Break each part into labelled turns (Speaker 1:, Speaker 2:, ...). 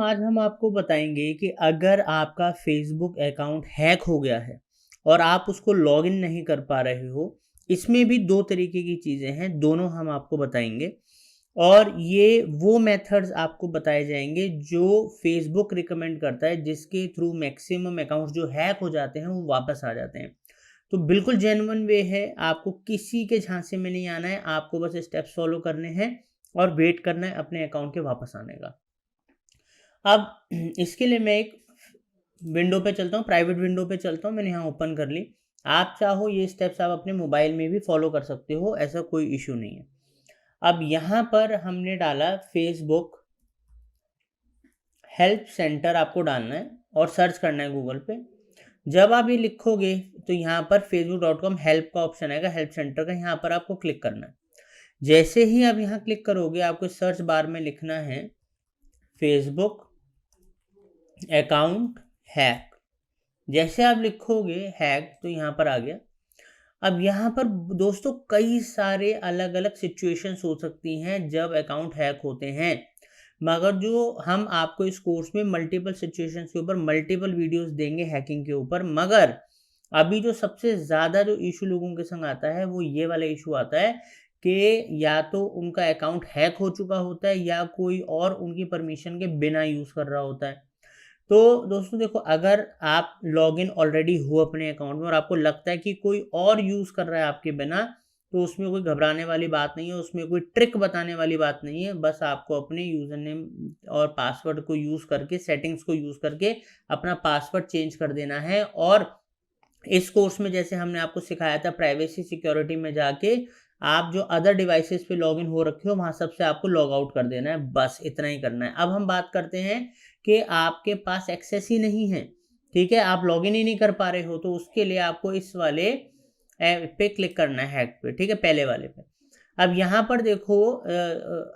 Speaker 1: आज हम आपको बताएंगे कि अगर आपका फेसबुक अकाउंट हैक हो गया है और आप उसको लॉगिन नहीं कर पा रहे हो, इसमें भी दो तरीके की चीज़ें हैं, दोनों हम आपको बताएंगे। और ये वो मेथड्स आपको बताए जाएंगे जो फेसबुक रिकमेंड करता है, जिसके थ्रू मैक्सिमम अकाउंट्स जो हैक हो जाते हैं वो वापस आ जाते हैं। तो बिल्कुल जेन्युइन वे है, आपको किसी के झांसे में नहीं आना है, आपको बस स्टेप्स फॉलो करने हैं और वेट करना है अपने अकाउंट के वापस आने का। अब इसके लिए मैं एक विंडो पे चलता हूँ, प्राइवेट विंडो पे चलता हूँ, मैंने यहाँ ओपन कर ली। आप चाहो ये स्टेप्स आप अपने मोबाइल में भी फॉलो कर सकते हो, ऐसा कोई इशू नहीं है। अब यहाँ पर हमने डाला फेसबुक हेल्प सेंटर, आपको डालना है और सर्च करना है गूगल पे। जब आप ये लिखोगे तो यहाँ पर facebook.com हेल्प का ऑप्शन आएगा, हेल्प सेंटर का, यहाँ पर आपको क्लिक करना है। जैसे ही आप यहाँ क्लिक करोगे आपको सर्च बार में लिखना है फेसबुक अकाउंट हैक। जैसे आप लिखोगे हैक तो यहाँ पर आ गया। अब यहाँ पर दोस्तों कई सारे अलग अलग सिचुएशंस हो सकती हैं जब अकाउंट हैक होते हैं, मगर जो हम आपको इस कोर्स में मल्टीपल सिचुएशंस के ऊपर मल्टीपल वीडियोस देंगे हैकिंग के ऊपर। मगर अभी जो सबसे ज़्यादा जो इशू लोगों के संग आता है वो ये वाला इशू आता है कि या तो उनका अकाउंट हैक हो चुका होता है या कोई और उनकी परमिशन के बिना यूज़ कर रहा होता है। तो दोस्तों देखो, अगर आप लॉगिन ऑलरेडी हो अपने अकाउंट में और आपको लगता है कि कोई और यूज़ कर रहा है आपके बिना, तो उसमें कोई घबराने वाली बात नहीं है, उसमें कोई ट्रिक बताने वाली बात नहीं है। बस आपको अपने यूज़र नेम और पासवर्ड को यूज़ करके, सेटिंग्स को यूज़ करके अपना पासवर्ड चेंज कर देना है। और इस कोर्स में जैसे हमने आपको सिखाया था, प्राइवेसी सिक्योरिटी में जाके आप जो अदर डिवाइसेस पे लॉगिन हो रखे हो वहाँ सबसे आपको लॉग आउट कर देना है, बस इतना ही करना है। अब हम बात करते हैं कि आपके पास एक्सेस ही नहीं है, ठीक है, आप लॉगिन ही नहीं कर पा रहे हो, तो उसके लिए आपको इस वाले ऐप पे क्लिक करना है, हैक पे, ठीक है, पहले वाले पे। अब यहाँ पर देखो,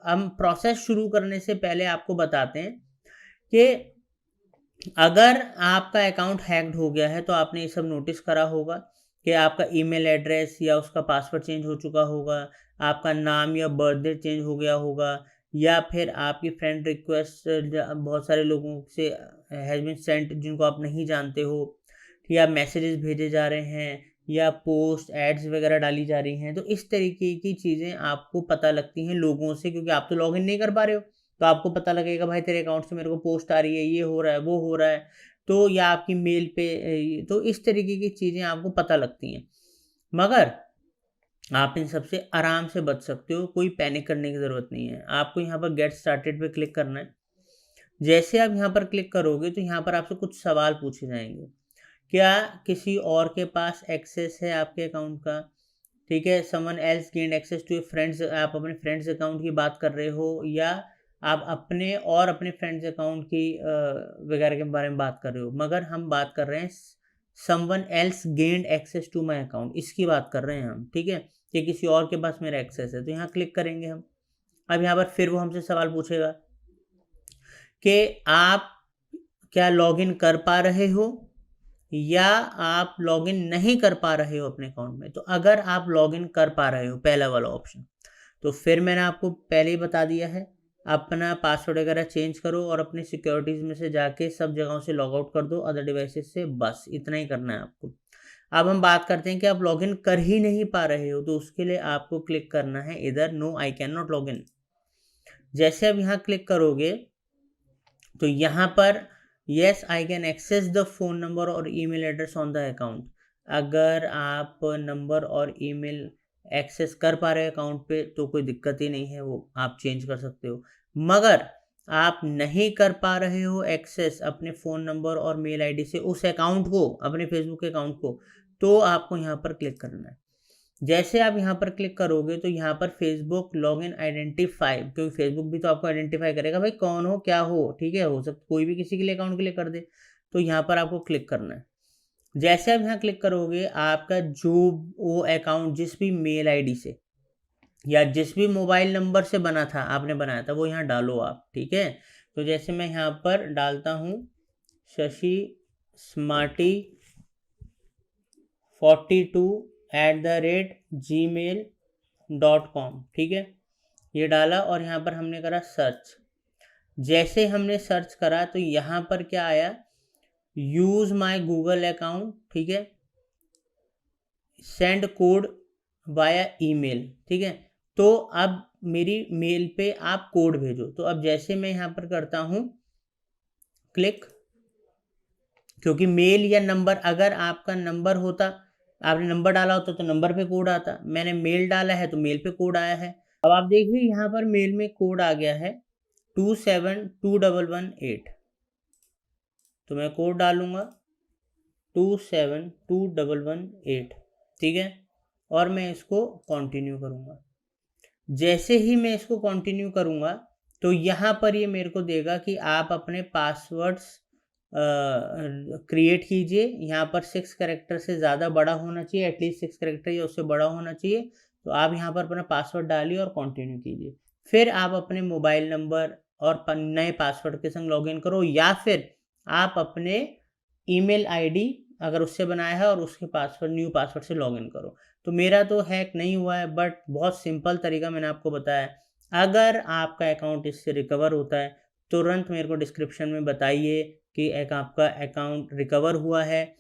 Speaker 1: हम प्रोसेस शुरू करने से पहले आपको बताते हैं कि अगर आपका अकाउंट हैक्ड हो गया है तो आपने ये सब नोटिस करा होगा कि आपका ईमेल एड्रेस या उसका पासवर्ड चेंज हो चुका होगा, आपका नाम या बर्थडे चेंज हो गया होगा, या फिर आपकी फ्रेंड रिक्वेस्ट बहुत सारे लोगों से हैज़ बीन सेंट जिनको आप नहीं जानते हो, या मैसेजेस भेजे जा रहे हैं, या पोस्ट एड्स वगैरह डाली जा रही हैं। तो इस तरीके की चीज़ें आपको पता लगती हैं लोगों से, क्योंकि आप तो लॉगिन नहीं कर पा रहे हो। तो आपको पता लगेगा भाई तेरे अकाउंट से मेरे को पोस्ट आ रही है, ये हो रहा है, वो हो रहा है, तो या आपकी मेल पे, तो इस तरीके की चीज़ें आपको पता लगती हैं। मगर आप इन सबसे आराम से बच सकते हो, कोई पैनिक करने की ज़रूरत नहीं है। आपको यहाँ पर गेट स्टार्टेड पे क्लिक करना है। जैसे आप यहाँ पर क्लिक करोगे तो यहाँ पर आपसे कुछ सवाल पूछे जाएंगे। क्या किसी और के पास एक्सेस है आपके अकाउंट का, ठीक है, someone else gained access to friends, आप अपने फ्रेंड्स अकाउंट की बात कर रहे हो, या आप अपने और अपने फ्रेंड्स अकाउंट की वगैरह के बारे में बात कर रहे हो। मगर हम बात कर रहे हैं someone else gained access to my account, इसकी बात कर रहे हैं हम, ठीक है, कि किसी और के पास मेरा एक्सेस है, तो यहाँ क्लिक करेंगे हम। अब यहाँ पर फिर वो हमसे सवाल पूछेगा कि आप क्या लॉगिन कर पा रहे हो या आप लॉगिन नहीं कर पा रहे हो अपने अकाउंट में। तो अगर आप लॉगिन कर पा रहे हो, पहला वाला ऑप्शन, तो फिर मैंने आपको पहले ही बता दिया है, अपना पासवर्ड वगैरह चेंज करो और अपनी सिक्योरिटीज़ में से जाके सब जगहों से लॉग आउट कर दो, अदर डिवाइसेस से, बस इतना ही करना है आपको। अब हम बात करते हैं कि आप लॉगिन कर ही नहीं पा रहे हो, तो उसके लिए आपको क्लिक करना है इधर no I can not log in. जैसे आप यहाँ क्लिक करोगे तो यहाँ पर yes I can access the phone number और email address on the account. अगर आप नंबर और ईमेल एक्सेस कर पा रहे हैं अकाउंट पे तो कोई दिक्कत ही नहीं है, वो आप चेंज कर सकते हो। मगर आप नहीं कर पा रहे हो एक्सेस अपने फ़ोन नंबर और मेल आईडी से उस अकाउंट को, अपने फेसबुक के अकाउंट को, तो आपको यहाँ पर क्लिक करना है। जैसे आप यहाँ पर क्लिक करोगे तो यहाँ पर फेसबुक लॉगिन आइडेंटिफाई, क्योंकि फेसबुक भी तो आपको आइडेंटिफाई करेगा भाई कौन हो क्या हो, ठीक है, हो सकता कोई भी किसी के लिए अकाउंट के लिए कर दे, तो यहाँ पर आपको क्लिक करना है। जैसे आप यहाँ क्लिक करोगे आपका जो वो अकाउंट जिस भी मेल आईडी से या जिस भी मोबाइल नंबर से बना था, आपने बनाया था, वो यहाँ डालो आप, ठीक है। तो जैसे मैं यहाँ पर डालता हूँ शशि स्मार्टी 42@gmail.com, ठीक है, ये डाला और यहाँ पर हमने करा सर्च। जैसे हमने सर्च करा तो यहाँ पर क्या आया, यूज़ माय गूगल अकाउंट, ठीक है, सेंड कोड वाया ईमेल, ठीक है। तो अब मेरी मेल पे आप कोड भेजो। तो अब जैसे मैं यहाँ पर करता हूँ क्लिक, क्योंकि मेल या नंबर, अगर आपका नंबर होता, आपने नंबर डाला होता तो नंबर पे कोड आता, मैंने मेल डाला है तो मेल पे कोड आया है। अब आप देखिए यहाँ पर मेल में कोड आ गया है 272118। तो मैं कोड डालूंगा 272118, ठीक है, और मैं इसको कंटिन्यू करूँगा। जैसे ही मैं इसको कंटिन्यू करूँगा तो यहाँ पर ये मेरे को देगा कि आप अपने पासवर्ड्स क्रिएट कीजिए। यहाँ पर 6 कैरेक्टर से ज़्यादा बड़ा होना चाहिए, एटलीस्ट 6 कैरेक्टर या उससे बड़ा होना चाहिए। तो आप यहाँ पर अपना पासवर्ड डालिए और कंटिन्यू कीजिए। फिर आप अपने मोबाइल नंबर और नए पासवर्ड के संग लॉगिन करो, या फिर आप अपने ईमेल आईडी अगर उससे बनाया है और उसके पासवर्ड, न्यू पासवर्ड से लॉगिन करो। तो मेरा तो हैक नहीं हुआ है, बट बहुत सिंपल तरीका मैंने आपको बताया। अगर आपका अकाउंट इससे रिकवर होता है, तुरंत मेरे को डिस्क्रिप्शन में बताइए कि एक आपका अकाउंट रिकवर हुआ है।